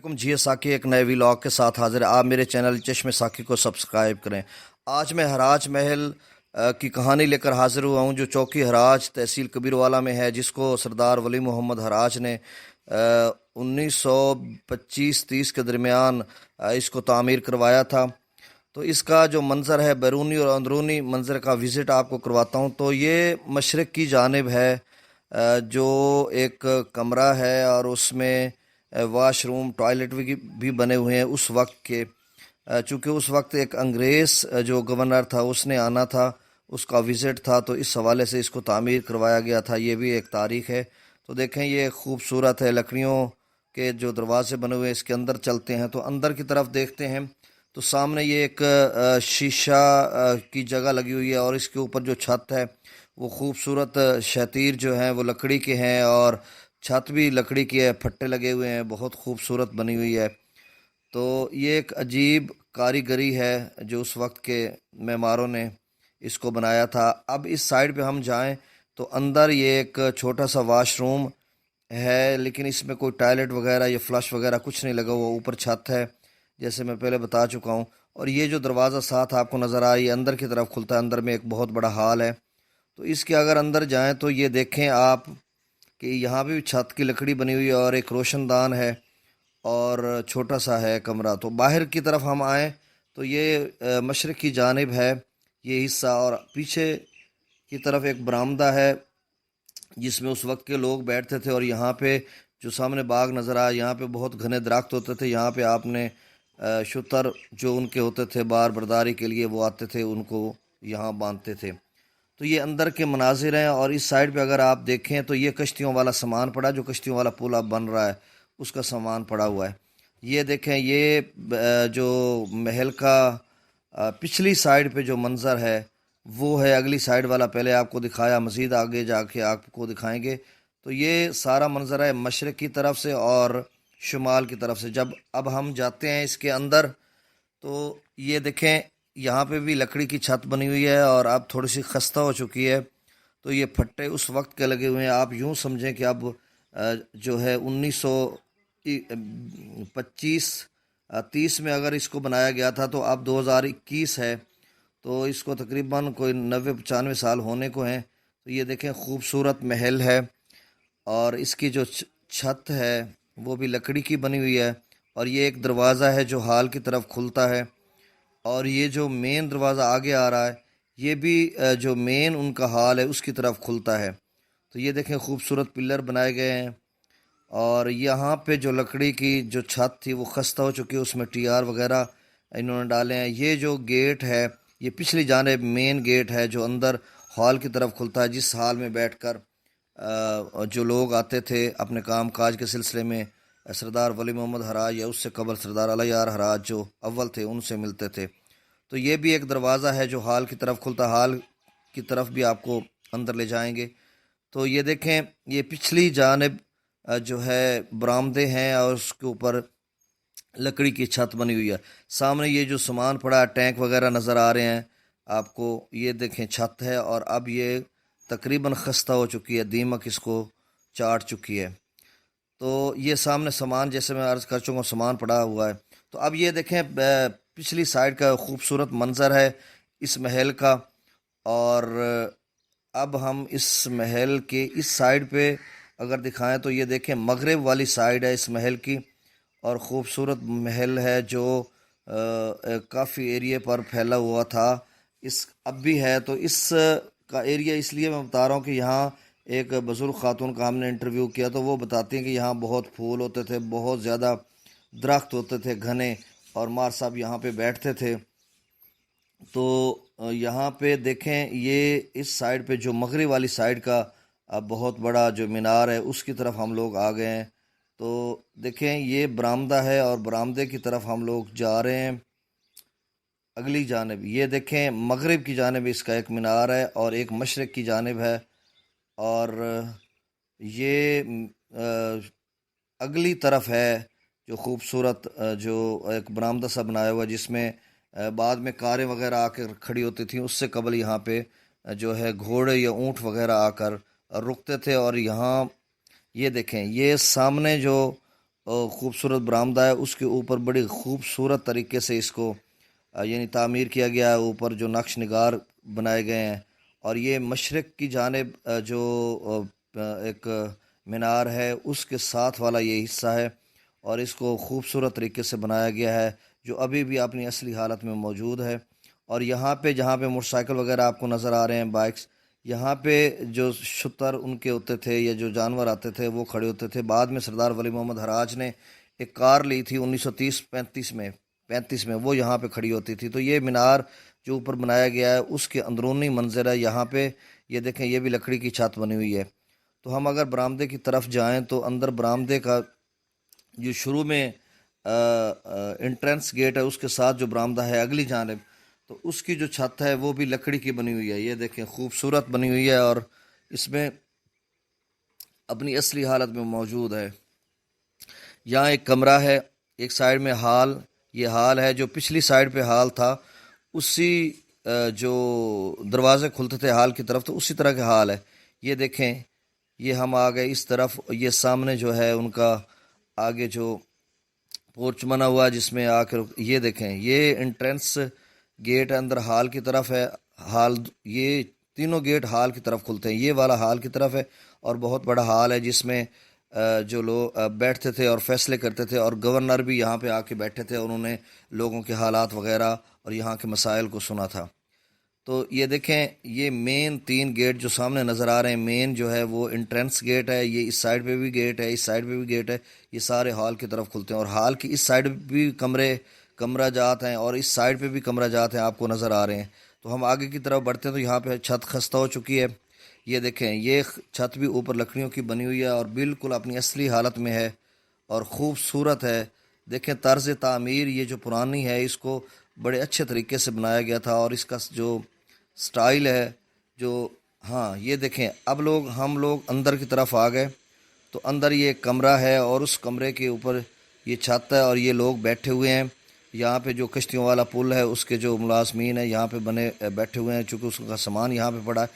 वालेकुम जी साकी एक नए व्लॉग के साथ हाजिर है। आप मेरे चैनल चश्मे साकी को सब्सक्राइब करें। आज मैं हराज महल की कहानी लेकर हाजिर हुआ हूँ जो चौकी हराज तहसील कबीरवाला में है, जिसको सरदार वली मोहम्मद हराज ने 1925-30 के दरमियान इसको तामीर करवाया था। तो इसका जो मंज़र है, बैरूनी और अंदरूनी मंज़र का विज़िट आपको करवाता हूँ। तो ये मशरक़ की जानिब है, जो एक कमरा है और उसमें वाशरूम टॉयलेट भी बने हुए हैं उस वक्त के। चूँकि उस वक्त एक अंग्रेज़ जो गवर्नर था उसने आना था, उसका विज़िट था, तो इस हवाले से इसको तामीर करवाया गया था। ये भी एक तारीख़ है। तो देखें, ये खूबसूरत है, लकड़ियों के जो दरवाजे बने हुए हैं। इसके अंदर चलते हैं तो अंदर की तरफ देखते हैं तो सामने ये एक शीशा की जगह लगी हुई है और इसके ऊपर जो छत है वो खूबसूरत शतीर जो हैं वो लकड़ी के हैं और छत भी लकड़ी की है, फट्टे लगे हुए हैं, बहुत खूबसूरत बनी हुई है। तो ये एक अजीब कारीगरी है जो उस वक्त के मेमारों ने इसको बनाया था। अब इस साइड पे हम जाएं तो अंदर ये एक छोटा सा वाशरूम है, लेकिन इसमें कोई टॉयलेट वगैरह या फ्लश वगैरह कुछ नहीं लगा हुआ। ऊपर छत है जैसे मैं पहले बता चुका हूँ। और ये जो दरवाज़ा साथ आपको नज़र आ रही है अंदर की तरफ खुलता है, अंदर में एक बहुत बड़ा हाल है। तो इसके अगर अंदर जाएं तो ये देखें आप कि यहाँ भी छत की लकड़ी बनी हुई है और एक रोशनदान है और छोटा सा है कमरा। तो बाहर की तरफ हम आएँ तो ये मशरक़ की जानिब है ये हिस्सा, और पीछे की तरफ एक बरामदा है जिसमें उस वक्त के लोग बैठते थे। और यहाँ पे जो सामने बाग नज़र आया, यहाँ पे बहुत घने दरख्त होते थे। यहाँ पे आपने शुतर जो उनके होते थे बार बर्दारी के लिए, वो आते थे, उनको यहाँ बांधते थे। तो ये अंदर के मनाजिर हैं। और इस साइड पे अगर आप देखें तो ये कश्तियों वाला सामान पड़ा, जो कश्तियों वाला पुल अब बन रहा है उसका सामान पड़ा हुआ है। ये देखें, ये जो महल का पिछली साइड पे जो मंज़र है वो है। अगली साइड वाला पहले आपको दिखाया, मज़ीद आगे जाके आपको दिखाएंगे। तो ये सारा मंज़र है मशरक़ की तरफ से और शुमाल की तरफ से। जब अब हम जाते हैं इसके अंदर तो ये देखें, यहाँ पे भी लकड़ी की छत बनी हुई है और अब थोड़ी सी खस्ता हो चुकी है। तो ये फट्टे उस वक्त के लगे हुए हैं। आप यूँ समझें कि अब जो है 1925-30 में अगर इसको बनाया गया था तो अब 2021 है, तो इसको तकरीबन कोई 90-95 साल होने को हैं। तो ये देखें, खूबसूरत महल है और इसकी जो छत है वो भी लकड़ी की बनी हुई है। और ये एक दरवाज़ा है जो हाल की तरफ खुलता है। और ये जो मेन दरवाज़ा आगे आ रहा है ये भी जो मेन उनका हाल है उसकी तरफ खुलता है। तो ये देखें, खूबसूरत पिलर बनाए गए हैं। और यहाँ पे जो लकड़ी की जो छत थी वो खस्ता हो चुकी है, उसमें टीआर वगैरह इन्होंने डाले हैं। ये जो गेट है ये पिछली जानिब मेन गेट है जो अंदर हॉल की तरफ खुलता है, जिस हाल में बैठकर जो लोग आते थे अपने काम काज के सिलसिले में सरदार वली मोहम्मद हराज या उससे कबल सरदार अलायार हराज जो अव्वल थे उनसे मिलते थे। तो ये भी एक दरवाज़ा है जो हाल की तरफ खुलता है। हाल की तरफ भी आपको अंदर ले जाएंगे। तो ये देखें, ये पिछली जानिब जो है बरामदे हैं और उसके ऊपर लकड़ी की छत बनी हुई है। सामने ये जो सामान पड़ा है, टैंक वगैरह नज़र आ रहे हैं आपको। ये देखें, छत है और अब ये तकरीबन खस्ता हो चुकी है, दीमक इसको चाट चुकी है। तो ये सामने सामान, जैसे मैं अर्ज़ कर चुका हूँ, सामान पड़ा हुआ है। तो अब ये देखें, पिछली साइड का खूबसूरत मंज़र है इस महल का। और अब हम इस महल के इस साइड पे अगर दिखाएं तो ये देखें, मगरिब वाली साइड है इस महल की। और ख़ूबसूरत महल है जो काफ़ी एरिया पर फैला हुआ था, इस अब भी है। तो इस का एरिया इसलिए मैं बता रहा हूँ कि यहाँ एक बुज़ुर्ग खातून का हमने इंटरव्यू किया तो वो बताती हैं कि यहाँ बहुत फूल होते थे, बहुत ज़्यादा दरख्त होते थे घने, और मार साहब यहाँ पे बैठते थे। तो यहाँ पे देखें, ये इस साइड पे जो मगरिब वाली साइड का बहुत बड़ा जो मीनार है उसकी तरफ हम लोग आ गए हैं। तो देखें, ये बरामदा है और बरामदे की तरफ हम लोग जा रहे हैं अगली जानिब। ये देखें, मगरिब की जानिब इसका एक मीनार है और एक मशरक़ की जानिब है। और ये अगली तरफ है जो खूबसूरत जो एक बरामदा सा बनाया हुआ, जिसमें बाद में कारें वगैरह आकर खड़ी होती थी। उससे कबल यहाँ पे जो है घोड़े या ऊँट वगैरह आकर रुकते थे। और यहाँ ये देखें, ये सामने जो खूबसूरत बरामदा है, उसके ऊपर बड़ी खूबसूरत तरीके से इसको यानी तामीर किया गया है, ऊपर जो नक्श निगार बनाए गए हैं। और ये मशरक़ की जानिब जो एक मीनार है उसके साथ वाला ये हिस्सा है, और इसको खूबसूरत तरीके से बनाया गया है, जो अभी भी अपनी असली हालत में मौजूद है। और यहाँ पे जहाँ पे मोटरसाइकिल वगैरह आपको नज़र आ रहे हैं, बाइक्स, यहाँ पे जो शुतर उनके होते थे या जो जानवर आते थे वो खड़े होते थे। बाद में सरदार वली मोहम्मद हराज ने एक कार ली थी 1930-35 में, वो यहाँ पे खड़ी होती थी। तो ये मीनार जो ऊपर बनाया गया है उसके अंदरूनी मंजर है। यहाँ पे ये देखें, ये भी लकड़ी की छत बनी हुई है। तो हम अगर बरामदे की तरफ जाएं तो अंदर बरामदे का जो शुरू में एंट्रेंस गेट है उसके साथ जो बरामदा है अगली जानिब, तो उसकी जो छत है वो भी लकड़ी की बनी हुई है। ये देखें, खूबसूरत बनी हुई है और इसमें अपनी असली हालत में मौजूद है। यहाँ एक कमरा है, एक साइड में हाल, ये हाल है। जो पिछली साइड पे हाल था उसी जो दरवाजे खुलते थे हाल की तरफ, तो उसी तरह का हाल है। ये देखें, ये हम आ गए इस तरफ। ये सामने जो है उनका आगे जो पोर्च बना हुआ जिसमें आकर ये देखें, ये एंट्रेंस गेट अंदर हाल की तरफ है। हाल, ये तीनों गेट हाल की तरफ खुलते हैं। ये वाला हाल की तरफ है और बहुत बड़ा हाल है जिसमें जो लोग बैठते थे और फैसले करते थे, और गवर्नर भी यहाँ पे आके बैठे थे, उन्होंने लोगों के हालात वगैरह और यहाँ के मसाइल को सुना था। तो ये देखें, ये मेन 3 गेट जो सामने नज़र आ रहे हैं, मेन जो है वो एंट्रेंस गेट है। ये इस साइड पे भी गेट है, इस साइड पे भी गेट है। ये सारे हॉल की तरफ खुलते हैं, और हॉल की इस साइड भी कमरा जात हैं और इस साइड पे भी कमरा जात हैं, आपको नज़र आ रहे हैं। तो हम आगे की तरफ बढ़ते हैं तो यहाँ पे छत खस्ता हो चुकी है। ये देखें, ये छत भी ऊपर लकड़ियों की बनी हुई है और बिल्कुल अपनी असली हालत में है और ख़ूबसूरत है। देखें, तर्ज तामीर ये जो पुरानी है इसको बड़े अच्छे तरीके से बनाया गया था, और इसका जो स्टाइल है जो, हाँ ये देखें। अब हम लोग अंदर की तरफ आ गए, तो अंदर ये कमरा है और उस कमरे के ऊपर ये छत है और ये लोग बैठे हुए हैं। यहाँ पे जो कश्तियों वाला पुल है उसके जो मुलाजमीन है यहाँ पे बैठे हुए हैं, चूँकि उसका सामान यहाँ पे पड़ा है।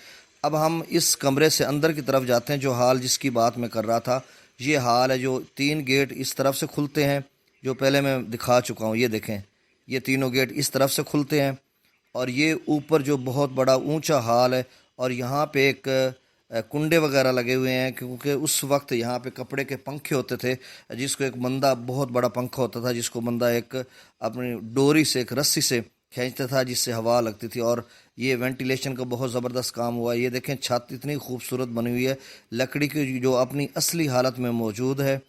अब हम इस कमरे से अंदर की तरफ जाते हैं। जो हाल जिसकी बात मैं कर रहा था, ये हाल है। जो 3 गेट इस तरफ से खुलते हैं जो पहले मैं दिखा चुका हूँ। ये देखें, ये तीनों गेट इस तरफ से खुलते हैं, और ये ऊपर जो बहुत बड़ा ऊंचा हाल है, और यहाँ पे एक कुंडे वगैरह लगे हुए हैं, क्योंकि उस वक्त यहाँ पे कपड़े के पंखे होते थे, जिसको एक बंदा, बहुत बड़ा पंखा होता था जिसको बंदा एक अपनी डोरी से, एक रस्सी से खींचता था जिससे हवा लगती थी, और ये वेंटिलेशन का बहुत ज़बरदस्त काम हुआ। ये देखें, छत इतनी खूबसूरत बनी हुई है लकड़ी की, जो अपनी असली हालत में मौजूद है।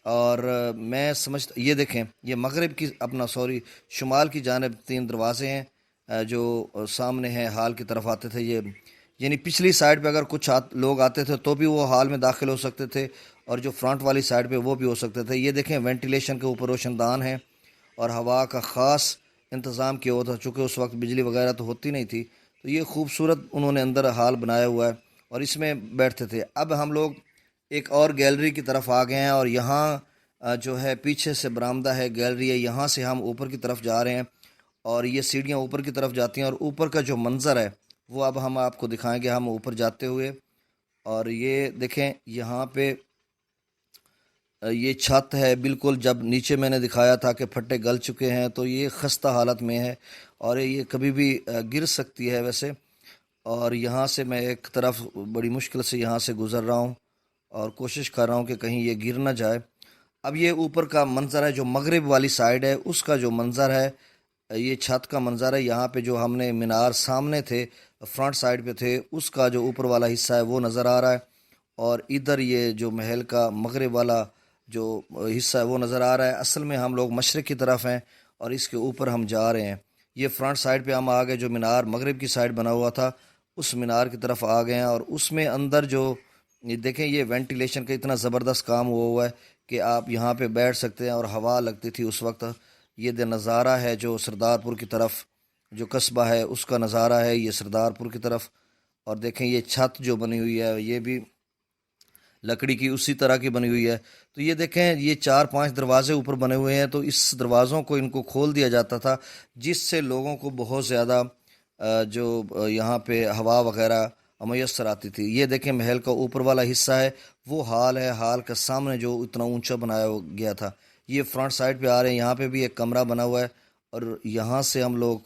और मैं समझता, ये देखें, ये मगरिब की अपना सॉरी शुमाल की जानिब 3 दरवाजे हैं जो सामने हैं, हाल की तरफ आते थे। ये यानी पिछली साइड पे अगर कुछ लोग आते थे तो भी वो हाल में दाखिल हो सकते थे, और जो फ्रंट वाली साइड पे वो भी हो सकते थे। ये देखें, वेंटिलेशन के ऊपर रोशनदान है और हवा का ख़ास इंतज़ाम किया हुआ था, चूँकि उस वक्त बिजली वगैरह तो होती नहीं थी। तो ये खूबसूरत उन्होंने अंदर हाल बनाया हुआ है और इसमें बैठते थे। अब हम लोग एक और गैलरी की तरफ आ गए हैं, और यहाँ जो है पीछे से बरामदा है, गैलरी है। यहाँ से हम ऊपर की तरफ जा रहे हैं और ये सीढ़ियाँ ऊपर की तरफ जाती हैं, और ऊपर का जो मंज़र है वो अब हम आपको दिखाएंगे हम ऊपर जाते हुए। और ये देखें, यहाँ पे ये छत है बिल्कुल, जब नीचे मैंने दिखाया था कि फट्टे गल चुके हैं, तो ये खस्ता हालत में है और ये कभी भी गिर सकती है वैसे। और यहाँ से मैं एक तरफ बड़ी मुश्किल से यहाँ से गुज़र रहा हूँ और कोशिश कर रहा हूँ कि कहीं ये गिर ना जाए। अब ये ऊपर का मंज़र है, जो मगरिब वाली साइड है उसका जो मंज़र है, ये छत का मंज़र है। यहाँ पे जो हमने मीनार सामने थे, फ्रंट साइड पे थे, उसका जो ऊपर वाला हिस्सा है वो नज़र आ रहा है, और इधर ये जो महल का मगरिब वाला जो हिस्सा है वो नज़र आ रहा है। असल में हम लोग मशरिक़ की तरफ हैं और इसके ऊपर हम जा रहे हैं। ये फ्रंट साइड पे हम आ गए, जो मीनार मगरिब की साइड बना हुआ था उस मीनार की तरफ आ गए हैं, और उसमें अंदर जो ये देखें, ये वेंटिलेशन का इतना ज़बरदस्त काम हुआ है कि आप यहाँ पे बैठ सकते हैं और हवा लगती थी उस वक्त। ये नज़ारा है जो सरदारपुर की तरफ जो कस्बा है उसका नज़ारा है, ये सरदारपुर की तरफ। और देखें, ये छत जो बनी हुई है ये भी लकड़ी की उसी तरह की बनी हुई है। तो ये देखें, ये 4-5 दरवाजे ऊपर बने हुए हैं, तो इस दरवाज़ों को इनको खोल दिया जाता था, जिससे लोगों को बहुत ज़्यादा जो यहाँ पे हवा वगैरह میسر آتی تھی۔ یہ دیکھیں محل کا اوپر والا حصہ ہے، وہ ہال ہے، ہال کا سامنے جو اتنا اونچا بنایا گیا تھا۔ یہ فرنٹ سائڈ پہ آ رہے ہیں، یہاں پہ بھی ایک کمرہ بنا ہوا ہے اور یہاں سے ہم لوگ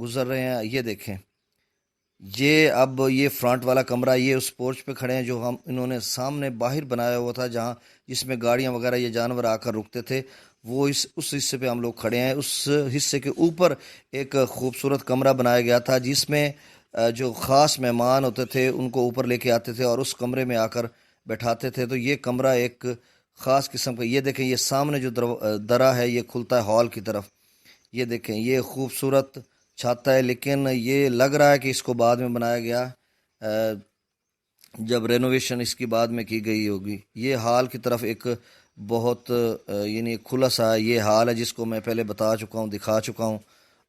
گزر رہے ہیں۔ یہ دیکھیں، یہ اب یہ فرنٹ والا کمرہ، یہ اس پورچ پہ کھڑے ہیں جو انہوں نے سامنے باہر بنایا ہوا تھا، جس میں گاڑیاں وغیرہ یہ جانور آ کر رکتے تھے، وہ اس حصے پہ ہم لوگ کھڑے ہیں۔ اس حصے کے اوپر ایک خوبصورت کمرہ بنایا گیا تھا جس میں جو خاص مہمان ہوتے تھے ان کو اوپر لے کے آتے تھے اور اس کمرے میں آ کر بیٹھاتے تھے۔ تو یہ کمرہ ایک خاص قسم کا، یہ دیکھیں یہ سامنے جو درا ہے یہ کھلتا ہے ہال کی طرف۔ یہ دیکھیں یہ خوبصورت چھت ہے، لیکن یہ لگ رہا ہے کہ اس کو بعد میں بنایا گیا، جب رینوویشن اس کی بعد میں کی گئی ہوگی۔ یہ ہال کی طرف ایک بہت یعنی کھلا سا یہ ہال ہے جس کو میں پہلے بتا چکا ہوں، دکھا چکا ہوں۔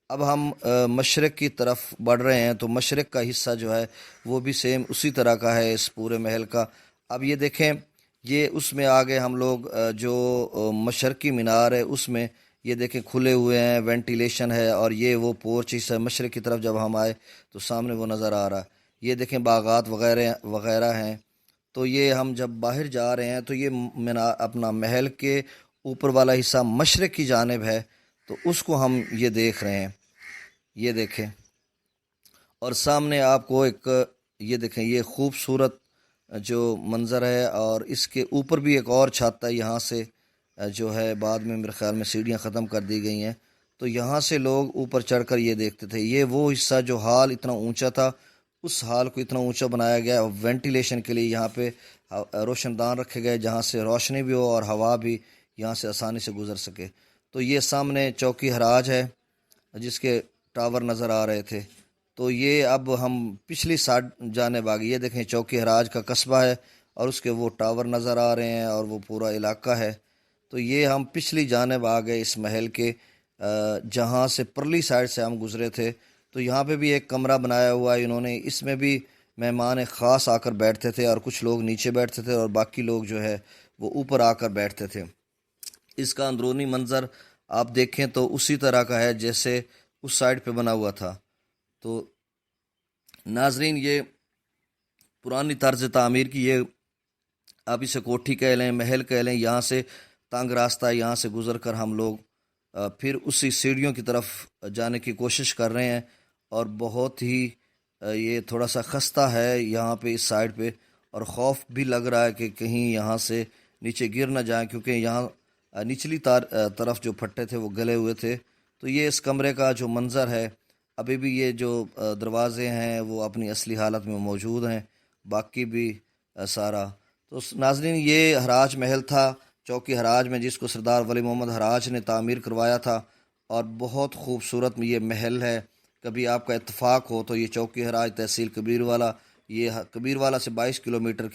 اب ہم مشرق کی طرف بڑھ رہے ہیں، تو مشرق کا حصہ جو ہے وہ بھی سیم اسی طرح کا ہے اس پورے محل کا۔ اب یہ دیکھیں، یہ اس میں آگے ہم لوگ جو مشرقی مینار ہے اس میں یہ دیکھیں کھلے ہوئے ہیں، وینٹیلیشن ہے، اور یہ وہ پورچ حصہ مشرق کی طرف جب ہم آئے تو سامنے وہ نظر آ رہا ہے۔ یہ دیکھیں باغات وغیرہ ہیں۔ تو یہ ہم جب باہر جا رہے ہیں تو یہ اپنا محل کے اوپر والا حصہ مشرق کی جانب ہے، تو اس کو ہم یہ دیکھ رہے ہیں۔ یہ دیکھیں، اور سامنے آپ کو ایک یہ دیکھیں یہ خوبصورت جو منظر ہے، اور اس کے اوپر بھی ایک اور چھت ہے، یہاں سے جو ہے بعد میں میرے خیال میں سیڑھیاں ختم کر دی گئی ہیں، تو یہاں سے لوگ اوپر چڑھ کر یہ دیکھتے تھے۔ یہ وہ حصہ جو ہال اتنا اونچا تھا، اس ہال کو اتنا اونچا بنایا گیا وینٹیلیشن کے لیے، یہاں پہ روشن دان رکھے گئے جہاں سے روشنی بھی ہو اور ہوا بھی یہاں سے آسانی سے گزر سکے۔ تو یہ سامنے چوکی ہراج ہے جس کے ٹاور نظر آ رہے تھے۔ تو یہ اب ہم پچھلی سائڈ جانب آ گئے، یہ دیکھیں چوکی ہراج کا قصبہ ہے اور اس کے وہ ٹاور نظر آ رہے ہیں اور وہ پورا علاقہ ہے۔ تو یہ ہم پچھلی جانب آ گئے اس محل کے، جہاں سے پرلی سائڈ سے ہم گزرے تھے۔ تو یہاں پہ بھی ایک کمرہ بنایا ہوا ہے انہوں نے، اس میں بھی مہمان خاص آ کر بیٹھتے تھے، اور کچھ لوگ نیچے بیٹھتے تھے اور باقی لوگ جو ہے وہ اوپر آ کر بیٹھتے تھے۔ اس کا اندرونی منظر آپ دیکھیں تو اسی طرح کا ہے جیسے اس سائڈ پہ بنا ہوا تھا۔ تو ناظرین، یہ پرانی طرز تعمیر کی، یہ آپ اسے کوٹھی کہہ لیں، محل کہہ لیں، یہاں سے تنگ راستہ ہے، یہاں سے گزر کر ہم لوگ پھر اسی سیڑھیوں کی طرف جانے کی کوشش کر رہے ہیں، اور بہت ہی یہ تھوڑا سا خستہ ہے یہاں پہ اس سائڈ پہ، اور خوف بھی لگ رہا ہے کہ کہیں یہاں سے نیچے گر نہ جائیں، کیونکہ یہاں نچلی طرف جو پھٹے تھے وہ گلے ہوئے تھے۔ تو یہ اس کمرے کا جو منظر ہے، ابھی بھی یہ جو دروازے ہیں وہ اپنی اصلی حالت میں موجود ہیں، باقی بھی سارا۔ تو ناظرین، یہ ہراج محل تھا چوکی ہراج میں، جس کو سردار ولی محمد ہراج نے تعمیر کروایا تھا، اور بہت خوبصورت یہ محل ہے۔ کبھی آپ کا اتفاق ہو تو یہ چوکی ہراج تحصیل کبیر والا، یہ کبیر والا سے 22 کلومیٹر کی